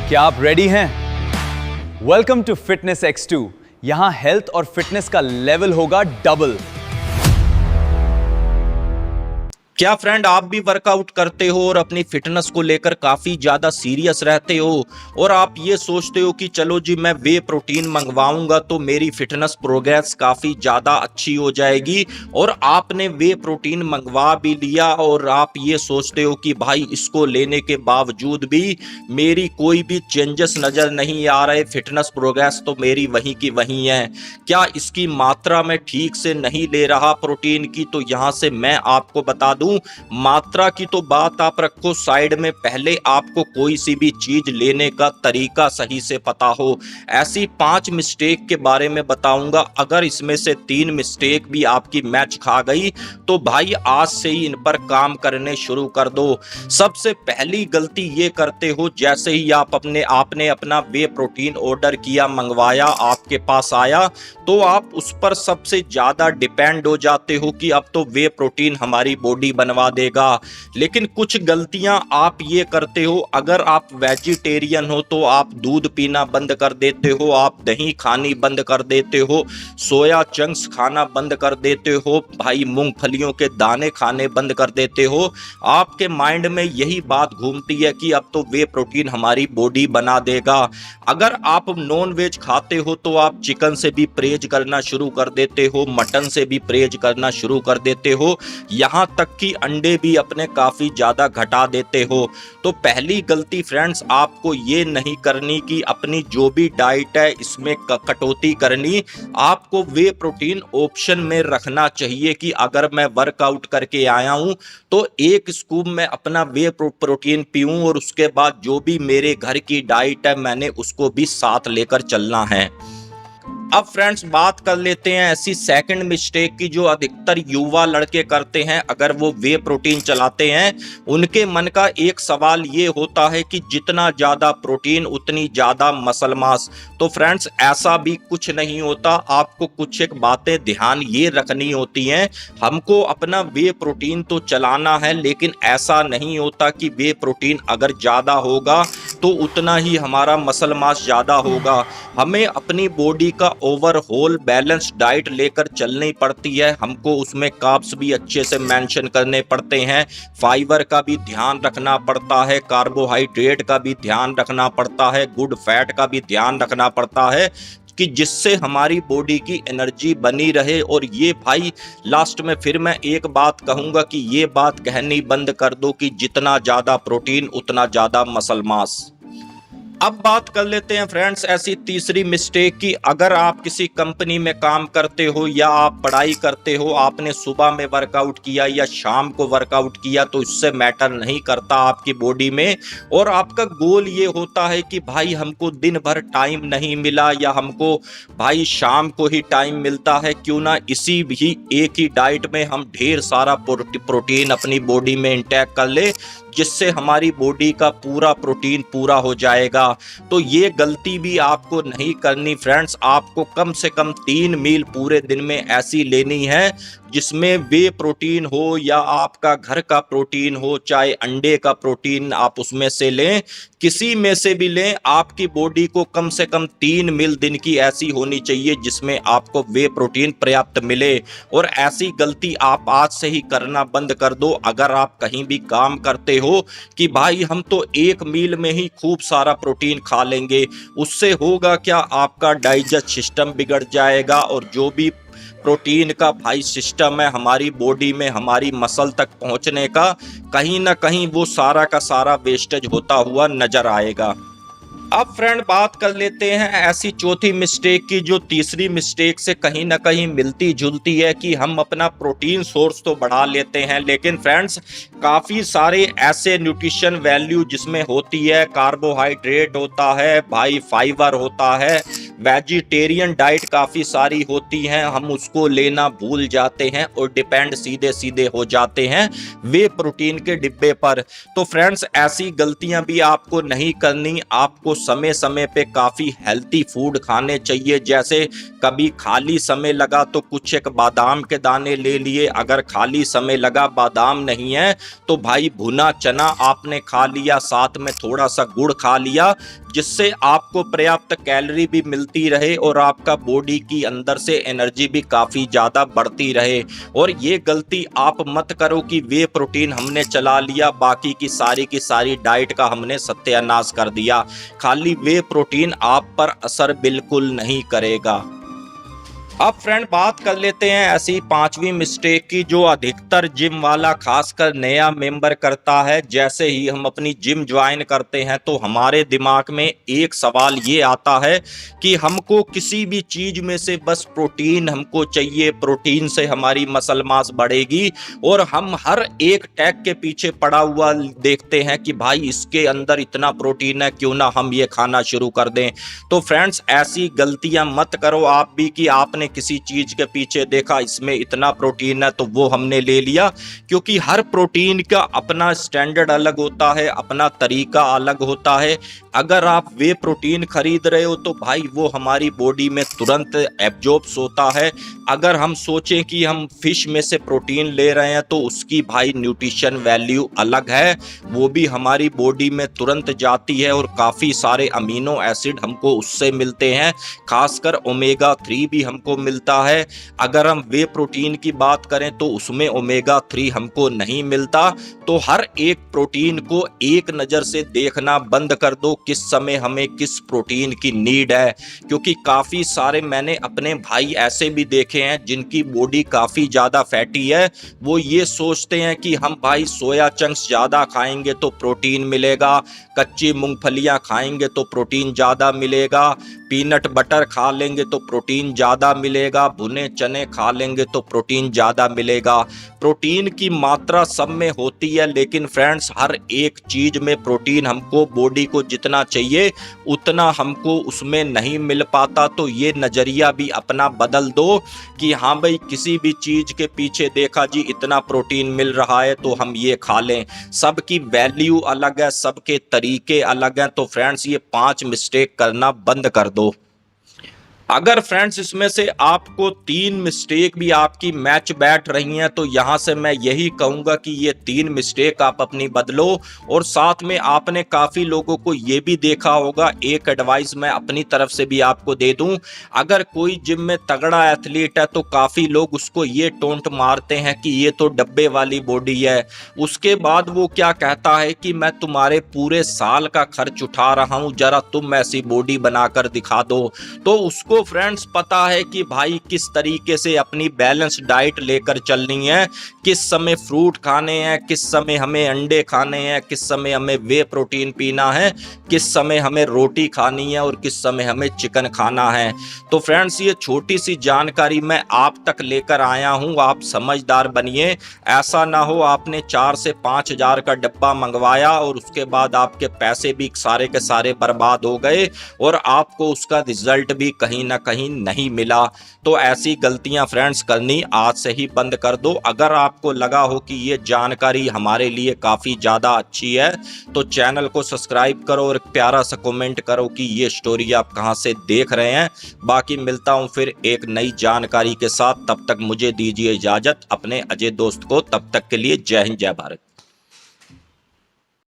क्या आप रेडी हैं? Welcome to fitness X2। यहां हेल्थ और फिटनेस का लेवल होगा डबल। क्या फ्रेंड, आप भी वर्कआउट करते हो और अपनी फिटनेस को लेकर काफी ज्यादा सीरियस रहते हो और आप ये सोचते हो कि चलो जी मैं वे प्रोटीन मंगवाऊंगा तो मेरी फिटनेस प्रोग्रेस काफी ज्यादा अच्छी हो जाएगी, और आपने वे प्रोटीन मंगवा भी लिया और आप ये सोचते हो कि भाई इसको लेने के बावजूद भी मेरी कोई भी चेंजेस नजर नहीं आ रहे, फिटनेस प्रोग्रेस तो मेरी वहीं की वहीं है। क्या इसकी मात्रा मैं ठीक से नहीं ले रहा प्रोटीन की? तो यहां से मैं आपको बता दूं, मात्रा की तो बात आप रखो साइड में, पहले आपको कोई सी भी चीज लेने का तरीका सही से पता हो। ऐसी 5 मिस्टेक के बारे में बताऊंगा, अगर इसमें से 3 मिस्टेक भी आपकी मैच खा गई तो भाई आज से ही इन पर काम करने शुरू कर दो। सबसे पहली गलती ये करते हो, जैसे ही आपने अपना वे प्रोटीन ऑर्डर किया, मंगवाया, आपके पास आया, तो आप उस पर सबसे ज्यादा डिपेंड हो जाते हो कि अब तो वे प्रोटीन हमारी बॉडी बनवा देगा। लेकिन कुछ गलतियां आप ये करते हो, अगर आप वेजिटेरियन हो तो आप दूध पीना बंद कर देते हो, आप दही खानी बंद कर देते हो, सोया चंक्स खाना बंद कर देते हो, भाई मूंगफलियों के दाने खाने बंद कर देते हो। आपके माइंड में यही बात घूमती है कि अब तो वे प्रोटीन हमारी बॉडी बना देगा। अगर आप नॉन वेज खाते हो तो आप चिकन से भी परहेज करना शुरू कर देते हो, मटन से भी परहेज करना शुरू कर देते हो, यहां तक कि अंडे भी अपने काफी ज्यादा घटा देते हो। तो पहली गलती फ्रेंड्स, आपको ये नहीं करनी कि अपनी जो भी डाइट है इसमें कटौती करनी। आपको वे प्रोटीन ऑप्शन में रखना चाहिए कि अगर मैं वर्कआउट करके आया हूं तो 1 स्कूप में अपना वे प्रोटीन पीऊं और उसके बाद जो भी मेरे घर की डाइट है मैंने उसको भी साथ लेकर चलना है। अब फ्रेंड्स बात कर लेते हैं ऐसी सेकंड मिस्टेक की जो अधिकतर युवा लड़के करते हैं। अगर वो वे प्रोटीन चलाते हैं, उनके मन का एक सवाल ये होता है कि जितना ज्यादा प्रोटीन उतनी ज्यादा मसल मास। तो फ्रेंड्स ऐसा भी कुछ नहीं होता। आपको कुछ एक बातें ध्यान ये रखनी होती हैं। हमको अपना वे प्रोटीन तो चलाना है, लेकिन ऐसा नहीं होता कि वे प्रोटीन अगर ज्यादा होगा तो उतना ही हमारा मसल मास ज्यादा होगा। हमें अपनी बॉडी का ओवरऑल बैलेंस डाइट लेकर चलनी पड़ती है। हमको उसमें कार्ब्स भी अच्छे से मेंशन करने पड़ते हैं, फाइबर का भी ध्यान रखना पड़ता है, कार्बोहाइड्रेट का भी ध्यान रखना पड़ता है, गुड फैट का भी ध्यान रखना पड़ता है कि जिससे हमारी बॉडी की एनर्जी बनी रहे। और ये भाई लास्ट में फिर मैं एक बात कहूंगा कि ये बात कहनी बंद कर दो कि जितना ज्यादा प्रोटीन उतना ज्यादा मसल मास। अब बात कर लेते हैं फ्रेंड्स ऐसी तीसरी मिस्टेक की, अगर आप किसी कंपनी में काम करते हो या आप पढ़ाई करते हो, आपने सुबह में वर्कआउट किया या शाम को वर्कआउट किया तो इससे मैटर नहीं करता आपकी बॉडी में, और आपका गोल ये होता है कि भाई हमको दिन भर टाइम नहीं मिला या हमको भाई शाम को ही टाइम मिलता है, क्यों ना इसी भी एक ही डाइट में हम ढेर सारा प्रोटीन अपनी बॉडी में इंटेक कर ले, जिससे हमारी बॉडी का पूरा प्रोटीन पूरा हो जाएगा। तो ये गलती भी आपको नहीं करनी फ्रेंड्स। आपको कम से कम 3 मील पूरे दिन में ऐसी लेनी है जिसमें वे प्रोटीन हो या आपका घर का प्रोटीन हो, चाहे अंडे का प्रोटीन आप उसमें से लें, किसी में से भी लें, आपकी बॉडी को कम से कम 3 मील दिन की ऐसी होनी चाहिए जिसमें आपको वे प्रोटीन पर्याप्त मिले। और ऐसी गलती आप आज से ही करना बंद कर दो। अगर आप कहीं भी काम करते हो कि भाई हम तो 1 मील में ही खूब सारा प्रोटीन खा लेंगे, उससे होगा क्या, आपका डाइजेस्ट सिस्टम बिगड़ जाएगा और जो भी प्रोटीन का भाई सिस्टम है हमारी बॉडी में हमारी मसल तक पहुंचने का, कहीं ना कहीं वो सारा का सारा वेस्टेज होता हुआ नजर आएगा। अब फ्रेंड बात कर लेते हैं ऐसी चौथी मिस्टेक की जो तीसरी मिस्टेक से कहीं ना कहीं मिलती जुलती है, कि हम अपना प्रोटीन सोर्स तो बढ़ा लेते हैं लेकिन फ्रेंड्स काफ़ी सारे ऐसे न्यूट्रिशन वैल्यू जिसमें होती है, कार्बोहाइड्रेट होता है, भाई फाइबर होता है, वेजिटेरियन डाइट काफ़ी सारी होती हैं, हम उसको लेना भूल जाते हैं और डिपेंड सीधे सीधे हो जाते हैं वे प्रोटीन के डिब्बे पर। तो फ्रेंड्स ऐसी गलतियां भी आपको नहीं करनी। आपको समय समय पे काफ़ी हेल्थी फूड खाने चाहिए। जैसे कभी खाली समय लगा तो कुछ एक बादाम के दाने ले लिए, अगर खाली समय लगा बादाम नहीं है तो भाई भुना चना आपने खा लिया, साथ में थोड़ा सा गुड़ खा लिया, जिससे आपको पर्याप्त कैलोरी भी मिलती रहे और आपका बॉडी की अंदर से एनर्जी भी काफ़ी ज़्यादा बढ़ती रहे। और ये गलती आप मत करो कि वे प्रोटीन हमने चला लिया, बाकी की सारी डाइट का हमने सत्यानाश कर दिया। खाली वे प्रोटीन आप पर असर बिल्कुल नहीं करेगा। अब फ्रेंड बात कर लेते हैं ऐसी पांचवी मिस्टेक की जो अधिकतर जिम वाला खासकर नया मेंबर करता है। जैसे ही हम अपनी जिम ज्वाइन करते हैं तो हमारे दिमाग में एक सवाल ये आता है कि हमको किसी भी चीज में से बस प्रोटीन हमको चाहिए, प्रोटीन से हमारी मसल मास बढ़ेगी, और हम हर एक टैग के पीछे पड़ा हुआ देखते हैं कि भाई इसके अंदर इतना प्रोटीन है, क्यों ना हम ये खाना शुरू कर दें। तो फ्रेंड्स ऐसी गलतियां मत करो आप भी कि आपने किसी चीज के पीछे देखा इसमें इतना प्रोटीन है तो वो हमने ले लिया, क्योंकि हर प्रोटीन का अपना स्टैंडर्ड अलग होता है, अपना तरीका अलग होता है। अगर आप वे प्रोटीन खरीद रहे हो तो भाई वो हमारी बॉडी में तुरंत एब्जॉर्ब्स होता है। अगर हम सोचें कि हम फिश में से प्रोटीन ले रहे हैं तो उसकी भाई न्यूट्रिशन वैल्यू अलग है, वो भी हमारी बॉडी में तुरंत जाती है और काफ़ी सारे अमीनो एसिड हमको उससे मिलते हैं, खासकर ओमेगा 3 भी हमको मिलता है। अगर हम वे प्रोटीन की बात करें तो उसमें ओमेगा 3 हमको नहीं मिलता। तो हर एक प्रोटीन को एक नज़र से देखना बंद कर दो किस समय हमें किस प्रोटीन की नीड है, क्योंकि काफ़ी सारे मैंने अपने भाई ऐसे भी देखे हैं जिनकी बॉडी काफ़ी ज़्यादा फैटी है। वो ये सोचते हैं कि हम भाई सोया चंक्स ज़्यादा खाएंगे तो प्रोटीन मिलेगा, कच्ची मूंगफलियां खाएंगे तो प्रोटीन ज़्यादा मिलेगा, पीनट बटर खा लेंगे तो प्रोटीन ज़्यादा मिलेगा, भुने चने खा लेंगे तो प्रोटीन ज़्यादा मिलेगा। प्रोटीन की मात्रा सब में होती है, लेकिन फ्रेंड्स हर एक चीज़ में प्रोटीन हमको बॉडी को जितना चाहिए उतना हमको उसमें नहीं मिल पाता। तो ये नज़रिया भी अपना बदल दो कि हाँ भाई किसी भी चीज़ के पीछे देखा जी इतना प्रोटीन मिल रहा है तो हम ये खा लें। सबकी वैल्यू अलग है, सबके तरीके अलग हैं। तो फ्रेंड्स ये 5 मिस्टेक करना बंद कर दो। अगर फ्रेंड्स इसमें से आपको 3 मिस्टेक भी आपकी मैच बैठ रही हैं तो यहाँ से मैं यही कहूँगा कि ये 3 मिस्टेक आप अपनी बदलो। और साथ में आपने काफ़ी लोगों को ये भी देखा होगा, एक एडवाइस मैं अपनी तरफ से भी आपको दे दूँ, अगर कोई जिम में तगड़ा एथलीट है तो काफ़ी लोग उसको ये टोंट मारते हैं कि ये तो डब्बे वाली बॉडी है। उसके बाद वो क्या कहता है कि मैं तुम्हारे पूरे साल का खर्च उठा रहा हूँ, जरा तुम ऐसी बॉडी बनाकर दिखा दो। तो उसको फ्रेंड्स पता है कि भाई किस तरीके से अपनी बैलेंस डाइट लेकर चलनी है, किस समय फ्रूट खाने हैं, किस समय हमें अंडे खाने हैं, किस समय हमें वे प्रोटीन पीना है, किस समय हमें रोटी खानी है और किस समय हमें चिकन खाना है। तो फ्रेंड्स ये छोटी सी जानकारी मैं आप तक लेकर आया हूँ, आप समझदार बनिए। ऐसा ना हो आपने 4 से 5 हज़ार का डब्बा मंगवाया और उसके बाद आपके पैसे भी सारे के सारे बर्बाद हो गए और आपको उसका रिजल्ट भी कहीं ना कहीं नहीं मिला। तो ऐसी गलतियां फ्रेंड्स करनी आज से ही बंद कर दो। अगर आपको लगा हो कि ये जानकारी हमारे लिए काफ़ी ज़्यादा अच्छी है तो चैनल को सब्सक्राइब करो और एक प्यारा सा कमेंट करो कि ये स्टोरी आप कहां से देख रहे हैं। बाकी मिलता हूं फिर एक नई जानकारी के साथ, तब तक मुझे दीजिए इजाज़त, अपने अजय दोस्त को। तब तक के लिए जय हिंद जय भारत।